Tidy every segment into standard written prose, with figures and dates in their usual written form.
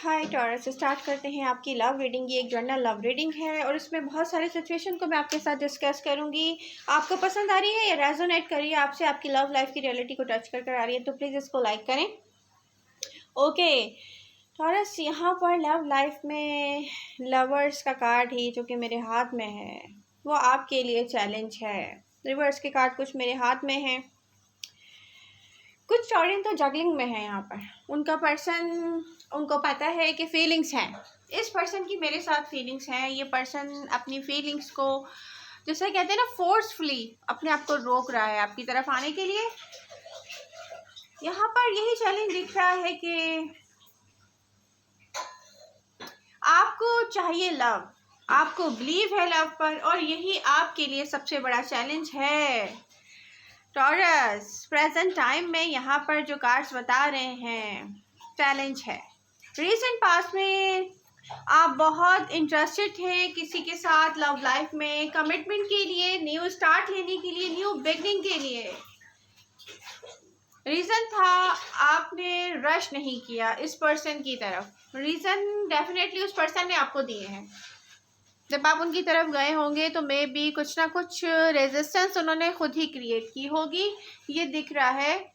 हाय taurus, start करते हैं आपकी लव रीडिंग। ये एक जनरल लव रीडिंग है और इसमें बहुत सारे सिचुएशन को मैं आपके साथ डिस्कस करूंगी। आपको पसंद आ रही है या रेजोनेट कर रही है आपसे, आपकी लव लाइफ की रियलिटी को टच कर आ रही है, तो प्लीज़ इसको लाइक करें। ओके टॉरस, यहाँ पर लव लाइफ में लवर्स का कार्ड ही जो कि मेरे हाथ में है वो आपके लिए चैलेंज है। रिवर्स के कार्ड कुछ मेरे हाथ में हैं, कुछ टॉरियन तो जगलिंग में है। यहाँ पर उनका पर्सन, उनको पता है कि फीलिंग्स हैं, इस पर्सन की मेरे साथ फीलिंग्स हैं। ये पर्सन अपनी फीलिंग्स को, जैसे कहते हैं ना, फोर्सफुली अपने आप को रोक रहा है आपकी तरफ आने के लिए। यहाँ पर यही चैलेंज दिख रहा है कि आपको चाहिए लव, आपको बिलीव है लव पर, और यही आपके लिए सबसे बड़ा चैलेंज है। टॉरस, प्रेजेंट टाइम में यहाँ पर जो कार्ड्स बता रहे हैं चैलेंज है। रीसेंट पास्ट में आप बहुत इंटरेस्टेड थे किसी के साथ लव लाइफ में, कमिटमेंट के लिए, न्यू स्टार्ट लेने के लिए, न्यू बिगनिंग के लिए। रीज़न था आपने रश नहीं किया इस पर्सन की तरफ। रीज़न डेफिनेटली उस पर्सन ने आपको दिए हैं। जब आप उनकी तरफ गए होंगे तो मे बी कुछ ना कुछ रेजिस्टेंस उन्होंने खुद ही क्रिएट की होगी, ये दिख रहा है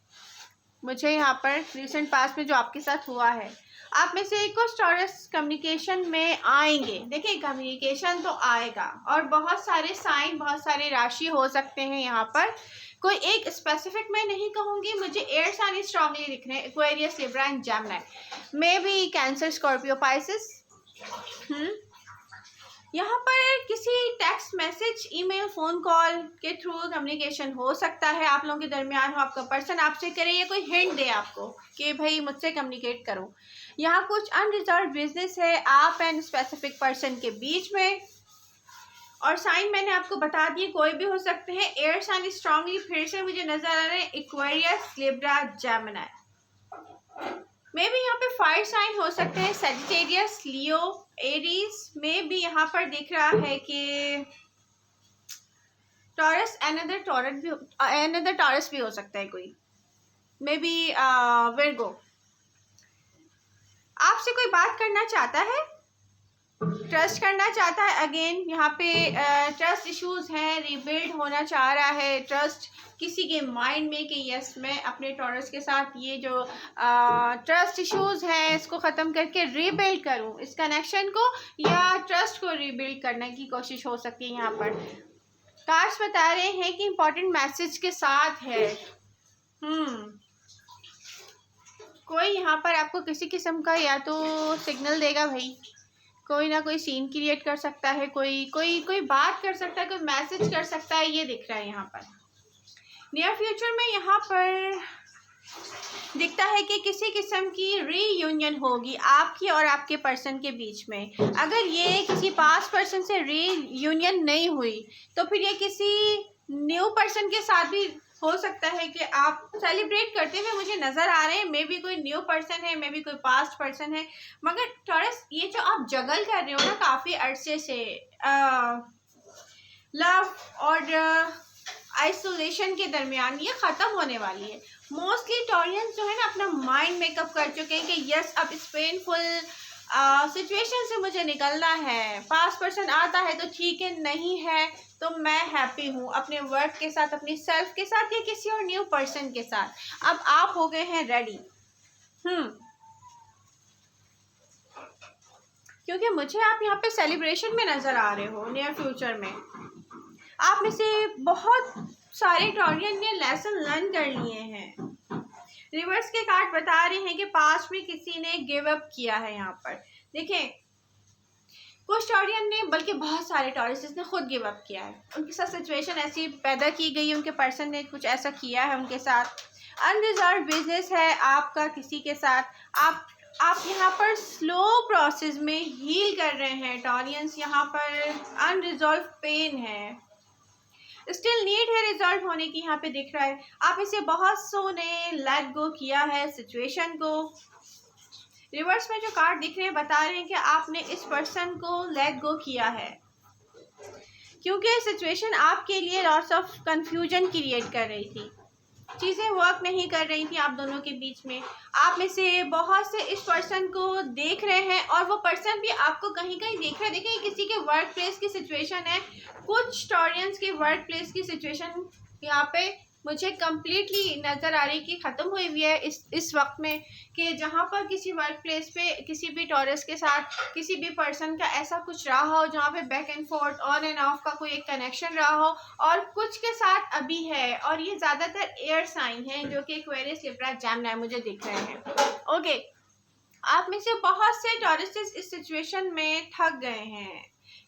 मुझे यहाँ पर रिसेंट पास्ट में जो आपके साथ हुआ है। आप में से कुछ टॉरस कम्युनिकेशन में आएंगे। देखिए, कम्युनिकेशन तो आएगा और बहुत सारे साइन, बहुत सारे राशि हो सकते हैं यहाँ पर। कोई एक स्पेसिफिक मैं नहीं कहूँगी, मुझे एयर साइन स्ट्रांगली दिख रहे हैं। Aquarius, Libra and Gemini, may be cancer, Scorpio, Pisces. यहाँ पर किसी text message, email, phone call के थ्रू कम्युनिकेशन हो सकता है आप लोगों के दरमियान हो। आपका पर्सन आपसे करे या कोई हिंट दे आपको कि भाई मुझसे कम्युनिकेट करो। यहाँ कुछ अनरिजॉल्व बिजनेस है आप एंड स्पेसिफिक पर्सन के बीच में। और साइन मैंने आपको बता दिए, कोई भी हो सकते हैं। एयर साइन स्ट्रांगली फिर से मुझे नजर आ रहे हैं, Aquarius, Libra, Gemini. May be यहाँ पे फायर साइन हो सकते हैं, सजिटेरियस, लियो, एरीज। में भी यहाँ पर दिख रहा है कि टॉरस, अनदर टॉरस भी हो सकता है कोई, मे बी विर्गो। आपसे कोई बात करना चाहता है, ट्रस्ट करना चाहता है। अगेन यहाँ पे ट्रस्ट इश्यूज हैं, रिबिल्ड होना चाह रहा है ट्रस्ट किसी के माइंड में कि यस मैं अपने टॉरस के साथ ये जो ट्रस्ट इश्यूज हैं इसको ख़त्म करके रीबिल्ड करूं इस कनेक्शन को, या ट्रस्ट को रीबिल्ड करने की कोशिश हो सकती है। यहाँ पर कार्ड्स बता रहे हैं कि इंपॉर्टेंट मैसेज के साथ है। कोई यहाँ पर आपको किसी किस्म का या तो सिग्नल देगा भाई, कोई ना कोई सीन क्रिएट कर सकता है, कोई बात कर सकता है, कोई मैसेज कर सकता है, ये दिख रहा है यहाँ पर। नियर फ्यूचर में यहाँ पर दिखता है कि किसी किस्म की रीयूनियन होगी आपकी और आपके पर्सन के बीच में। अगर ये किसी पास्ट पर्सन से रीयूनियन नहीं हुई तो फिर ये किसी न्यू पर्सन के साथ भी हो सकता है कि आप सेलिब्रेट करते हुए मुझे नज़र आ रहे हैं। मे बी कोई न्यू पर्सन है, मे बी कोई पास्ट पर्सन है। मगर टॉरस, ये जो आप जगल कर रहे हो ना काफ़ी अरसे से, लव और आइसोलेशन के दरमियान, ये ख़त्म होने वाली है। मोस्टली टॉरियंस जो है ना अपना माइंड मेकअप कर चुके हैं कि यस अब इस पेनफुल सिचुएशन से मुझे निकलना है। पास्ट पर्सन आता है तो ठीक है, नहीं है तो मैं हैप्पी हूँ अपने वर्क के साथ, अपनी सेल्फ के साथ, या किसी और न्यू पर्सन के साथ। अब आप हो गए हैं रेडी। क्योंकि मुझे आप यहाँ पे सेलिब्रेशन में नज़र आ रहे हो नियर फ्यूचर में। आप में से बहुत सारे टॉरियन ने लेसन लर्न कर लिए हैं। रिवर्स के कार्ड बता रहे हैं कि पास्ट में किसी ने गिव अप किया है। यहाँ पर देखें, कुछ टॉरियन ने, बल्कि बहुत सारे टॉरिस ने खुद गिव अप किया है। उनके साथ सिचुएशन ऐसी पैदा की गई, उनके पर्सन ने कुछ ऐसा किया है उनके साथ। अनरिजॉल्व बिजनेस है आपका किसी के साथ। आप यहाँ पर स्लो प्रोसेस में हील कर रहे हैं टॉरियंस। यहाँ पर अनरिजॉल्व पेन है, स्टिल नीड है रिजॉल्व होने की, यहाँ पे दिख रहा है। आप इसे बहुत सो ने लेट गो किया है सिचुएशन को। रिवर्स में जो कार्ड दिख रहे हैं बता रहे हैं कि आपने इस पर्सन को लेट गो किया है क्योंकि सिचुएशन आपके लिए लॉट्स ऑफ कंफ्यूजन क्रिएट कर रही थी। चीज़ें वर्क नहीं कर रही थी आप दोनों के बीच में। आप में से बहुत से इस पर्सन को देख रहे हैं और वो पर्सन भी आपको कहीं कहीं देख रहे हैं। देखिए किसी के वर्क प्लेस की सिचुएशन है, कुछ स्टोरियंस की वर्क प्लेस की सिचुएशन यहाँ पे मुझे कम्प्लीटली नज़र आ रही कि ख़त्म हुई हुई है इस वक्त में, कि जहाँ पर किसी वर्क प्लेस पे किसी भी टॉरस के साथ किसी भी पर्सन का ऐसा कुछ रहा हो जहाँ पे back and fourth on end of का कोई एक कनेक्शन रहा हो, और कुछ के साथ अभी है। और ये ज़्यादातर एयर साइन है जो कि एक्वेरियस, लिब्रा, जेमिनी मुझे दिख रहे हैं। ओके, आप में से बहुत से टॉरसेस इस सिचुएशन में थक गए हैं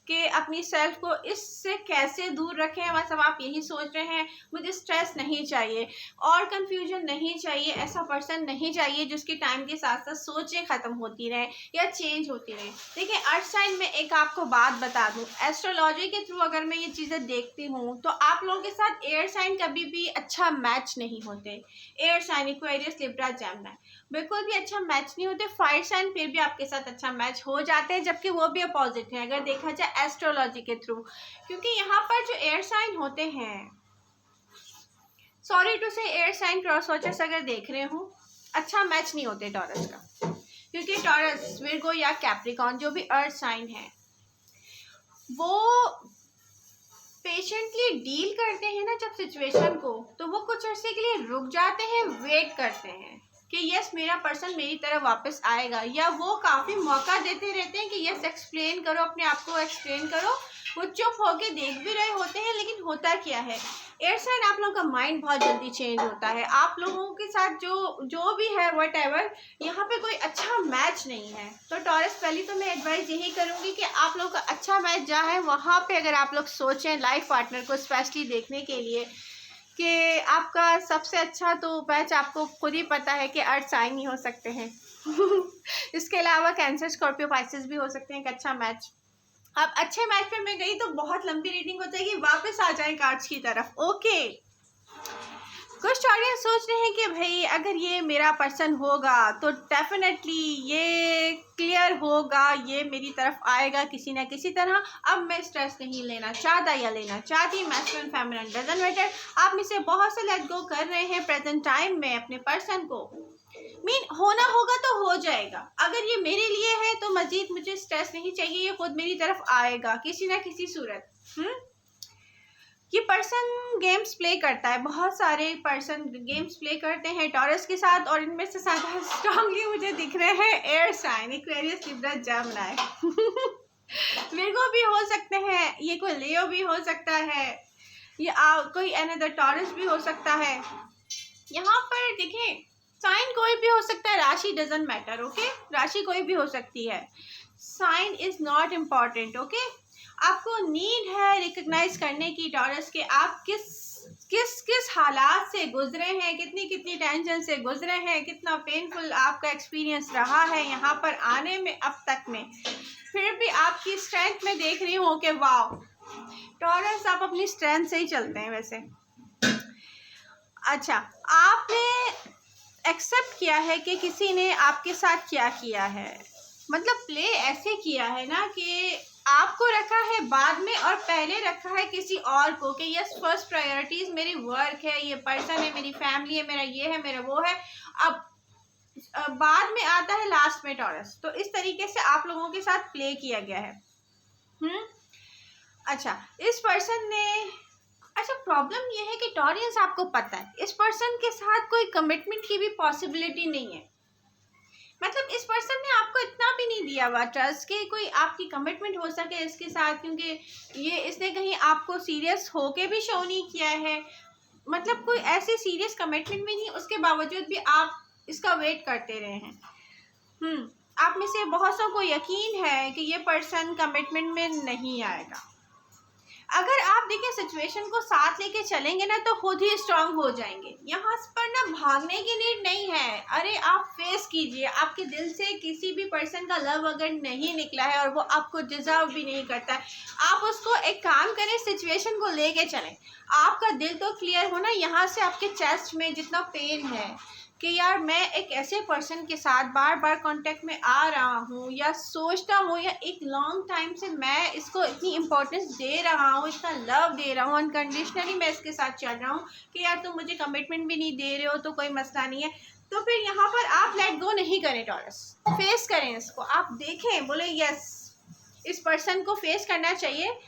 कि अपनी सेल्फ को इससे कैसे दूर रखें। मतलब आप यही सोच रहे हैं मुझे स्ट्रेस नहीं चाहिए और कंफ्यूजन नहीं चाहिए, ऐसा पर्सन नहीं चाहिए जिसकी टाइम के साथ साथ सोचें ख़त्म होती रहें या चेंज होती रहें। देखिए अर्थ साइन में एक आपको बात बता दूं, एस्ट्रोलॉजी के थ्रू अगर मैं ये चीज़ें देखती हूँ तो आप लोगों के साथ एयर साइन कभी भी अच्छा मैच नहीं होते। Air sign, Aquarius, Libra, Gemini बिल्कुल भी अच्छा मैच नहीं होते। फायर साइन फिर भी आपके साथ अच्छा मैच हो जाते हैं, जबकि वो भी अपोजिट है अगर देखा जाए एस्ट्रोलॉजी के थ्रू। क्योंकि यहाँ पर जो एयर साइन होते हैं, सॉरी टू से एयर साइन क्रॉस वॉचर्स अगर देख रहे हो अच्छा मैच नहीं होते टॉरस का, क्योंकि टॉरस, विर्गो या कैप्रिकॉन जो भी अर्थ साइन है वो पेशेंटली डील करते हैं ना जब सिचुएशन को, तो वो कुछ अर्से के लिए रुक जाते हैं, वेट करते हैं कि यस मेरा पर्सन मेरी तरफ वापस आएगा, या वो काफ़ी मौका देते रहते हैं कि यस एक्सप्लेन करो, अपने आप को एक्सप्लेन करो। वो चुप होके देख भी रहे होते हैं, लेकिन होता क्या है एयर साइन आप लोगों का माइंड बहुत जल्दी चेंज होता है। आप लोगों के साथ जो भी है वट एवर, यहाँ पे कोई अच्छा मैच नहीं है। तो टॉरस पहली तो मैं एडवाइस यही करूँगी कि आप लोगों का अच्छा मैच जहाँ है वहाँ पे अगर आप लोग सोचें लाइफ पार्टनर को स्पेशली देखने के लिए कि आपका सबसे अच्छा तो मैच आपको खुद ही पता है कि अर्थ साइन ही हो सकते हैं इसके अलावा कैंसर, स्कॉर्पियो, पाइसेस भी हो सकते हैं एक अच्छा मैच। अब अच्छे मैच पे मैं गई तो बहुत लंबी रीडिंग हो जाएगी, वापस आ जाए कार्ड्स की तरफ। ओके, कुछ ऑडियंस सोच रहे हैं कि भाई अगर ये मेरा पर्सन होगा तो डेफिनेटली ये क्लियर होगा, ये मेरी तरफ आएगा किसी ना किसी तरह। अब मैं स्ट्रेस नहीं लेना चाहता या लेना चाहती, मैस्कुलिन फेमिनिन डजंट मैटर। आप में से बहुत से लेट गो कर रहे हैं प्रेजेंट टाइम में अपने पर्सन को। होना होगा तो हो जाएगा, अगर ये मेरे लिए है तो मजीद मुझे स्ट्रेस नहीं चाहिए, ये खुद मेरी तरफ आएगा किसी ना किसी सूरत। ये पर्सन गेम्स प्ले करता है, बहुत सारे पर्सन गेम्स प्ले करते हैं टॉरस के साथ, और इनमें से ज़्यादा स्ट्रांगली मुझे दिख रहे हैं air sign, Aquarius, Libra, Gemini Virgo भी हो सकते हैं, ये कोई लियो भी हो सकता है, ये कोई अनदर टॉरस भी हो सकता है। यहाँ पर देखें साइन कोई भी हो सकता है, राशि डजंट मैटर। ओके, राशि कोई भी हो सकती है, sign is not important. Okay, आपको नीड है रिकग्नाइज करने की टॉरस के आप किस हालात से गुजरे हैं, कितनी टेंशन से गुजरे हैं, कितना पेनफुल आपका एक्सपीरियंस रहा है यहाँ पर आने में अब तक में। फिर भी आपकी स्ट्रेंथ में देख रही हूँ कि वाह टॉरस आप अपनी स्ट्रेंथ से ही चलते हैं वैसे। अच्छा, आपने एक्सेप्ट किया है कि किसी ने आपके साथ क्या किया है, मतलब प्ले ऐसे किया है ना कि आपको रखा है बाद में और पहले रखा है किसी और को, कि यस फर्स्ट प्रायोरिटीज मेरी वर्क है, ये पर्सन है, मेरी फैमिली है, मेरा ये है, मेरा वो है, अब बाद में आता है लास्ट में टॉरस। तो इस तरीके से आप लोगों के साथ प्ले किया गया है। अच्छा, इस पर्सन ने, अच्छा प्रॉब्लम ये है कि टॉरियंस आपको पता है इस पर्सन के साथ कोई कमिटमेंट की भी पॉसिबिलिटी नहीं है, मतलब इस पर्सन ने आपको इतना भी नहीं दिया हुआ ट्रस्ट कि कोई आपकी कमिटमेंट हो सके इसके साथ, क्योंकि ये इसने कहीं आपको सीरियस होके भी शो नहीं किया है, मतलब कोई ऐसी सीरियस कमिटमेंट भी नहीं, उसके बावजूद भी आप इसका वेट करते रहे हैं। आप में से बहुत सौ को यकीन है कि ये पर्सन कमिटमेंट में नहीं आएगा। अगर आप देखिए सिचुएशन को साथ लेके चलेंगे ना तो खुद ही स्ट्रांग हो जाएंगे, यहाँ पर ना भागने की नीड नहीं है। अरे आप फेस कीजिए, आपके दिल से किसी भी पर्सन का लव अगर नहीं निकला है और वो आपको डिजर्व भी नहीं करता है, आप उसको एक काम करें, सिचुएशन को लेके चलें। आपका दिल तो क्लियर होना, यहाँ से आपके चेस्ट में जितना पेन है, कि यार मैं एक ऐसे पर्सन के साथ बार बार कांटेक्ट में आ रहा हूँ या सोचता हूँ, या एक लॉन्ग टाइम से मैं इसको इतनी इम्पोर्टेंस दे रहा हूँ, इतना लव दे रहा हूँ, अनकंडीशनली मैं इसके साथ चल रहा हूँ कि यार तुम मुझे कमिटमेंट भी नहीं दे रहे हो तो कोई मसला नहीं है, तो फिर यहाँ पर आप लेट गो नहीं करें टॉरस, फेस करें इसको। आप देखें, बोले यस इस पर्सन को फेस करना चाहिए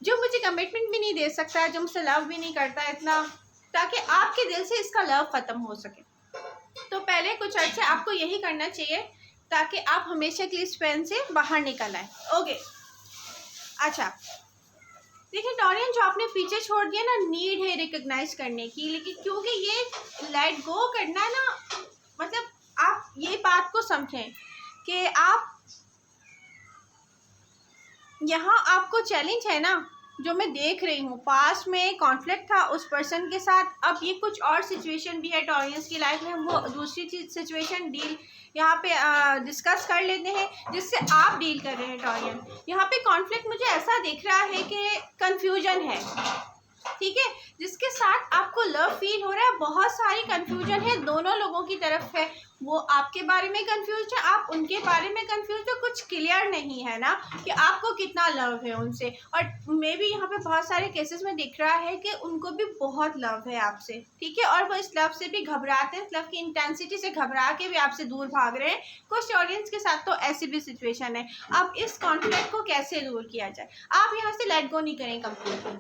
जो मुझे कमिटमेंट भी नहीं दे सकता, जो मुझसे लव भी नहीं करता इतना, ताकि आपके दिल से इसका लव ख़त्म हो सके। तो पहले कुछ अर्से आपको यही करना चाहिए ताकि आप हमेशा के लिए इस पेन से बाहर निकल आए। ओके, अच्छा देखिए टॉरियन, जो आपने पीछे छोड़ दिया ना, नीड है रिकग्नाइज करने की, लेकिन क्योंकि ये लेट गो करना है ना, मतलब आप ये बात को समझें कि आप यहाँ आपको चैलेंज है ना, जो मैं देख रही हूँ पास्ट में कॉन्फ्लिक्ट था उस पर्सन के साथ, अब ये कुछ और सिचुएशन भी है टॉरियंस की लाइफ में, वो दूसरी सिचुएशन डील यहाँ पे डिस्कस कर लेते हैं जिससे आप डील कर रहे हैं टॉरियन। यहाँ पे कॉन्फ्लिक्ट मुझे ऐसा दिख रहा है कि कंफ्यूजन है, ठीक है, जिसके साथ आपको लव फील हो रहा है, बहुत सारी कंफ्यूजन है दोनों लोगों की तरफ है, वो आपके बारे में कंफ्यूज है, आप उनके बारे में कंफ्यूज, तो कुछ क्लियर नहीं है ना कि आपको कितना लव है उनसे। और मे भी यहाँ पे बहुत सारे केसेस में दिख रहा है कि उनको भी बहुत लव है आपसे, ठीक है, और वो इस लव से भी घबराते हैं, इस लव की इंटेंसिटी से घबरा के भी आपसे दूर भाग रहे हैं। कुछ ऑडियंस के साथ तो ऐसी भी सिचुएशन है। अब इस कॉन्फ्लिक्ट को कैसे दूर किया जाए? आप यहाँ से लेट गो नहीं करें कंप्लीटली,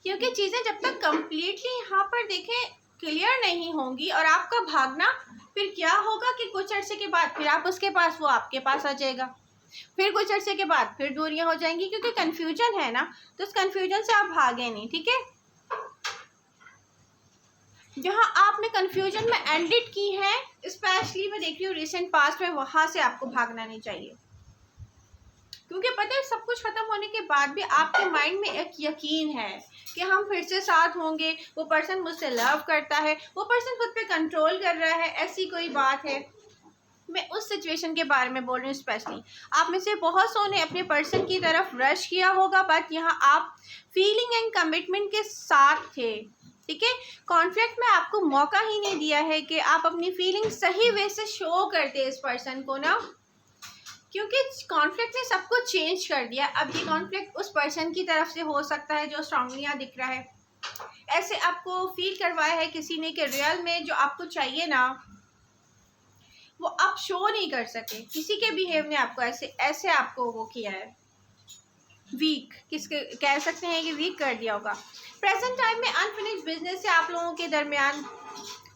क्योंकि चीज़ें जब तक कम्प्लीटली यहाँ पर देखें क्लियर नहीं होंगी और आपका भागना, फिर क्या होगा कि कुछ अर्से के बाद फिर आप उसके पास, वो आपके पास आ जाएगा, फिर कुछ अर्से के बाद फिर दूरियां हो जाएंगी, क्योंकि कन्फ्यूजन है ना, तो उस कन्फ्यूजन से आप भागे नहीं, ठीक है। जहाँ आपने कन्फ्यूजन में एंडिट की है, स्पेशली मैं देख रही हूँ रिसेंट पास्ट में, वहाँ से आपको भागना नहीं चाहिए, क्योंकि पता है सब कुछ ख़त्म होने के बाद भी आपके माइंड में एक यकीन है कि हम फिर से साथ होंगे, वो पर्सन मुझसे लव करता है, वो पर्सन खुद पे कंट्रोल कर रहा है, ऐसी कोई बात है। मैं उस सिचुएशन के बारे में बोल रही हूँ। स्पेशली आप में से बहुत सौ ने अपने पर्सन की तरफ रश किया होगा, बट यहाँ आप फीलिंग एंड कमिटमेंट के साथ थे, ठीक है। कॉन्फ्लिक्ट में आपको मौका ही नहीं दिया है कि आप अपनी फीलिंग सही वे से शो करते इस पर्सन को ना, क्योंकि कॉन्फ्लिक्ट ने सब कुछ चेंज कर दिया। अब ये कॉन्फ्लिक्ट उस पर्सन की तरफ से हो सकता है जो स्ट्रांगली यहाँ दिख रहा है, ऐसे आपको फील करवाया है किसी ने कि रियल में जो आपको चाहिए ना वो आप शो नहीं कर सके, किसी के बिहेव ने आपको ऐसे आपको वो किया है, वीक, किसके कह सकते हैं कि वीक कर दिया होगा। प्रेजेंट टाइम में अनफिनिश्ड बिजनेस से आप लोगों के दरमियान,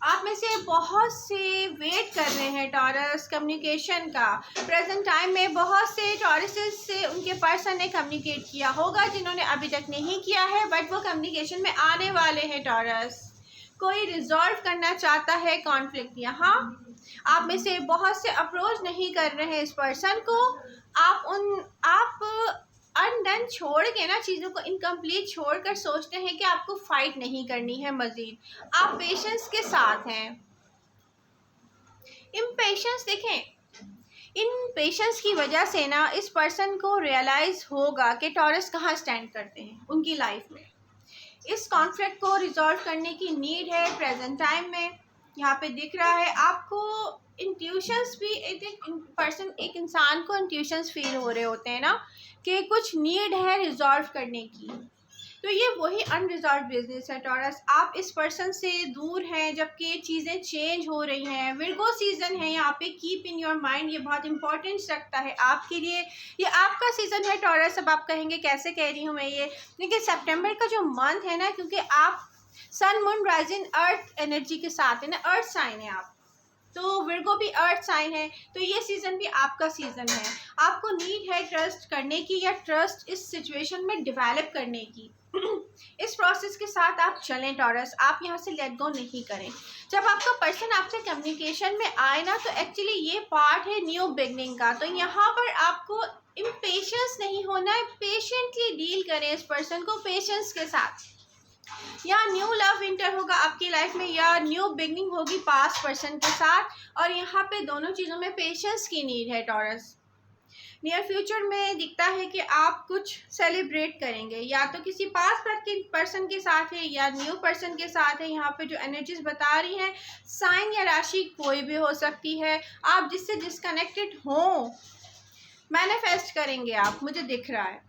आप में से बहुत से वेट कर रहे हैं टॉरस कम्युनिकेशन का। प्रेजेंट टाइम में बहुत से टॉरसेस से उनके पर्सन ने कम्युनिकेट किया होगा जिन्होंने अभी तक नहीं किया है, बट वो कम्युनिकेशन में आने वाले हैं टॉरस। कोई रिजॉल्व करना चाहता है कॉन्फ्लिक्ट। यहाँ आप में से बहुत से अप्रोच नहीं कर रहे हैं इस पर्सन को, आप अनडन छोड़ के ना, चीज़ों को इनकम्प्लीट छोड़कर सोचते हैं कि आपको फाइट नहीं करनी है मज़ीद, आप पेशेंस के साथ हैं। इम्पेशेंस देखें, इन पेशेंस की वजह से ना इस पर्सन को रियलाइज़ होगा कि टॉरस कहाँ स्टैंड करते हैं उनकी लाइफ में। इस कॉन्फ्लिक्ट को रिजॉल्व करने की नीड है प्रेजेंट टाइम में, यहाँ पे दिख रहा है आपको। इंट्यूशंस भी एक इंसान को इंट्यूशंस फील हो रहे होते हैं ना कि कुछ नीड है रिजॉल्व करने की, तो ये वही अनरिजॉल्व बिजनेस है टॉरस। आप इस पर्सन से दूर हैं जबकि चीज़ें चेंज हो रही हैं। विर्गो सीज़न है यहाँ पे, कीप इन योर माइंड, ये बहुत इंपॉर्टेंस रखता है आपके लिए, ये आपका सीज़न है टॉरस। अब आप कहेंगे कैसे कह रही हूँ मैं ये, लेकिन सितंबर का जो मंथ है ना, क्योंकि आप sun moon rising earth energy के साथ है ना, अर्थ साइन है आप, तो विर्गो भी अर्थ साइन है, तो ये सीज़न भी आपका सीज़न है। आपको नीड है ट्रस्ट करने की, या ट्रस्ट इस सिचुएशन में डेवलप करने की। इस प्रोसेस के साथ आप चलें टॉरस, आप यहाँ से लेट गो नहीं करें। जब आपका पर्सन आपसे कम्युनिकेशन में आए ना, तो एक्चुअली ये पार्ट है न्यू बिगनिंग का, तो यहाँ पर आपको इम्पेशेंस नहीं होना है, पेशेंटली डील करें इस पर्सन को, पेशेंस के साथ। या न्यू लव इंटर होगा आपकी लाइफ में, या न्यू बिगनिंग होगी पास्ट पर्सन के साथ, और यहाँ पे दोनों चीज़ों में पेशेंस की नीड है टॉरस। नियर फ्यूचर में दिखता है कि आप कुछ सेलिब्रेट करेंगे, या तो किसी पास पर्सन के साथ है या न्यू पर्सन के साथ है। यहाँ पे जो एनर्जीज बता रही हैं, साइन या राशि कोई भी हो सकती है। आप जिससे डिस्कनेक्टेड हो मैनिफेस्ट करेंगे आप, मुझे दिख रहा है।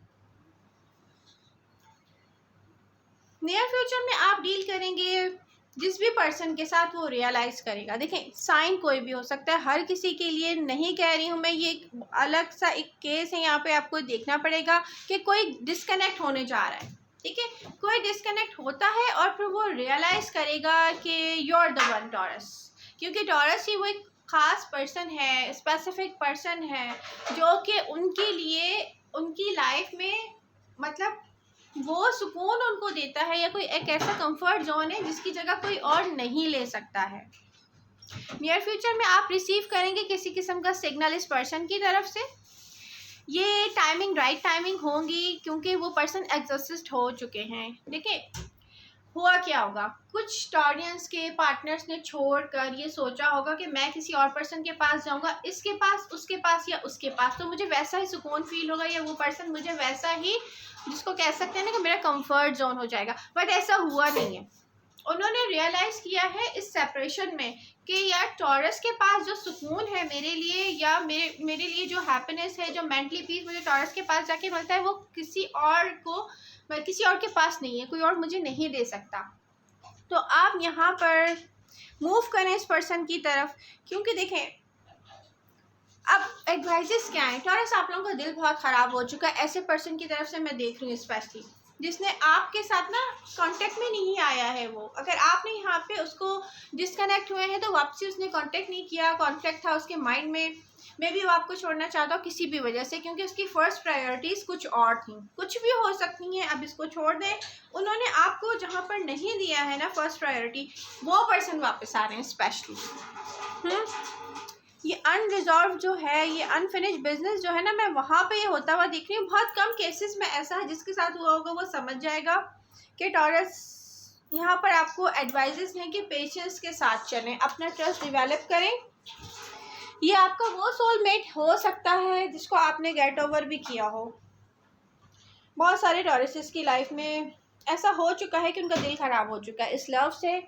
नियर फ्यूचर में आप डील करेंगे जिस भी पर्सन के साथ, वो रियलाइज़ करेगा। देखें, साइन कोई भी हो सकता है, हर किसी के लिए नहीं कह रही हूँ मैं, ये एक अलग सा एक केस है। यहाँ पे आपको देखना पड़ेगा कि कोई डिस्कनेक्ट होने जा रहा है, ठीक है। कोई डिस्कनेक्ट होता है और फिर वो रियलाइज़ करेगा कि you are the one Taurus, क्योंकि टॉरस ही वो एक ख़ास पर्सन है, स्पेसिफिक पर्सन है, जो कि उनके लिए उनकी लाइफ में मतलब वो सुकून उनको देता है, या कोई एक ऐसा कंफर्ट जोन है जिसकी जगह कोई और नहीं ले सकता है। नियर फ्यूचर में आप रिसीव करेंगे किसी किस्म का सिग्नल इस पर्सन की तरफ से। ये टाइमिंग राइट टाइमिंग होंगी, क्योंकि वो पर्सन एग्जॉस्ट हो चुके हैं। देखिए, हुआ क्या होगा, कुछ टॉरियंस के पार्टनर्स ने छोड़कर ये सोचा होगा कि मैं किसी और पर्सन के पास जाऊंगा, इसके पास, उसके पास या उसके पास, तो मुझे वैसा ही सुकून फील होगा, या वो पर्सन मुझे वैसा ही, जिसको कह सकते हैं ना कि मेरा कंफर्ट जोन हो जाएगा। बट ऐसा हुआ नहीं है। उन्होंने रियलाइज़ किया है इस सेपरेशन में कि यार टॉरस के पास जो सुकून है मेरे लिए, या मेरे लिए जो हैप्पीनेस है, जो मेंटली पीस मुझे टॉरस के पास जाके मिलता है, वो किसी और के पास नहीं है, कोई और मुझे नहीं दे सकता। तो आप यहाँ पर मूव करें इस पर्सन की तरफ, क्योंकि देखें, अब एडवाइजेस क्या है। टॉरस, आप लोगों का दिल बहुत ख़राब हो चुका है ऐसे पर्सन की तरफ से, मैं देख रही हूँ स्पेशली, जिसने आपके साथ ना कांटेक्ट में नहीं आया है। वो अगर आपने यहाँ पे उसको डिस्कनेक्ट हुए हैं तो वापसी उसने कांटेक्ट नहीं किया, कॉन्फ्लिक्ट था उसके माइंड में, मे बी वो आपको छोड़ना चाहता हो किसी भी वजह से, क्योंकि उसकी फ़र्स्ट प्रायोरिटीज़ कुछ और थी, कुछ भी हो सकती हैं। अब इसको छोड़ दें, उन्होंने आपको जहाँ पर नहीं दिया है ना फर्स्ट प्रायोरिटी, वो पर्सन वापस आ रहे हैं स्पेशली। ये अनरिजॉल्व जो है, ये अनफिनिश बिजनेस जो है ना, मैं वहाँ पे ये होता हुआ दिख रही हूँ। बहुत कम केसेस में ऐसा है, जिसके साथ हुआ होगा वो समझ जाएगा कि टॉरस यहाँ पर आपको एडवाइजेस हैं कि पेशेंस के साथ चलें, अपना ट्रस्ट डेवलप करें। ये आपका वो सोलमेट हो सकता है जिसको आपने गेट ओवर भी किया हो। बहुत सारे टॉरसेस की लाइफ में ऐसा हो चुका है कि उनका दिल ख़राब हो चुका है इस लव से,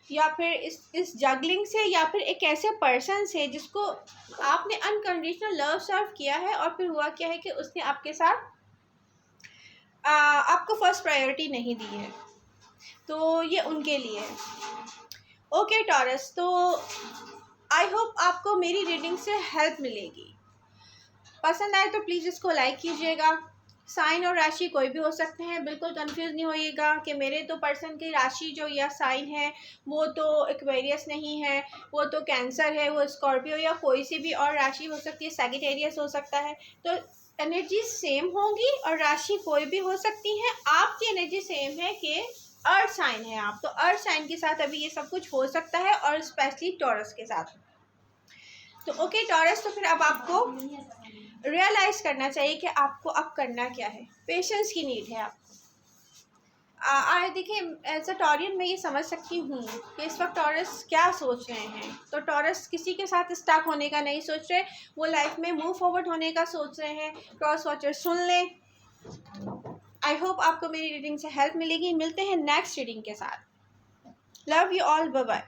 या फिर इस जगलिंग से, या फिर एक ऐसे पर्सन से जिसको आपने अनकंडीशनल लव सर्व किया है, और फिर हुआ क्या है कि उसने आपके साथ आपको फर्स्ट प्रायोरिटी नहीं दी है। तो ये उनके लिए है। ओके टॉरस, तो आई होप आपको मेरी रीडिंग से हेल्प मिलेगी। पसंद आए तो प्लीज़ इसको लाइक कीजिएगा। साइन और राशि कोई भी हो सकते हैं, बिल्कुल कंफ्यूज नहीं होइएगा कि मेरे तो पर्सन की राशि जो या साइन है वो तो एक्वेरियस नहीं है, वो तो कैंसर है, वो स्कॉर्पियो या कोई सी भी और राशि हो सकती है, सैजिटेरियस हो सकता है। तो एनर्जी सेम होंगी और राशि कोई भी हो सकती है। आपकी एनर्जी सेम है कि अर्थ साइन है आप, तो अर्थ साइन के साथ अभी ये सब कुछ हो सकता है, और स्पेशली टॉरस के साथ। तो ओके टॉरस, तो फिर अब आपको रियलाइज़ करना चाहिए कि आपको अब करना क्या है। पेशेंस की नीड है आपको। देखिए, एज अ टॉरियन मैं ये समझ सकती हूँ कि इस वक्त टॉरस क्या सोच रहे हैं। तो टॉरस किसी के साथ स्टक होने का नहीं सोच रहे, वो लाइफ में मूव फॉरवर्ड होने का सोच रहे हैं। क्रॉस वॉचर सुन लें। आई होप आपको मेरी रीडिंग से हेल्प मिलेगी। मिलते हैं नेक्स्ट रीडिंग के साथ। Love you all, bye bye.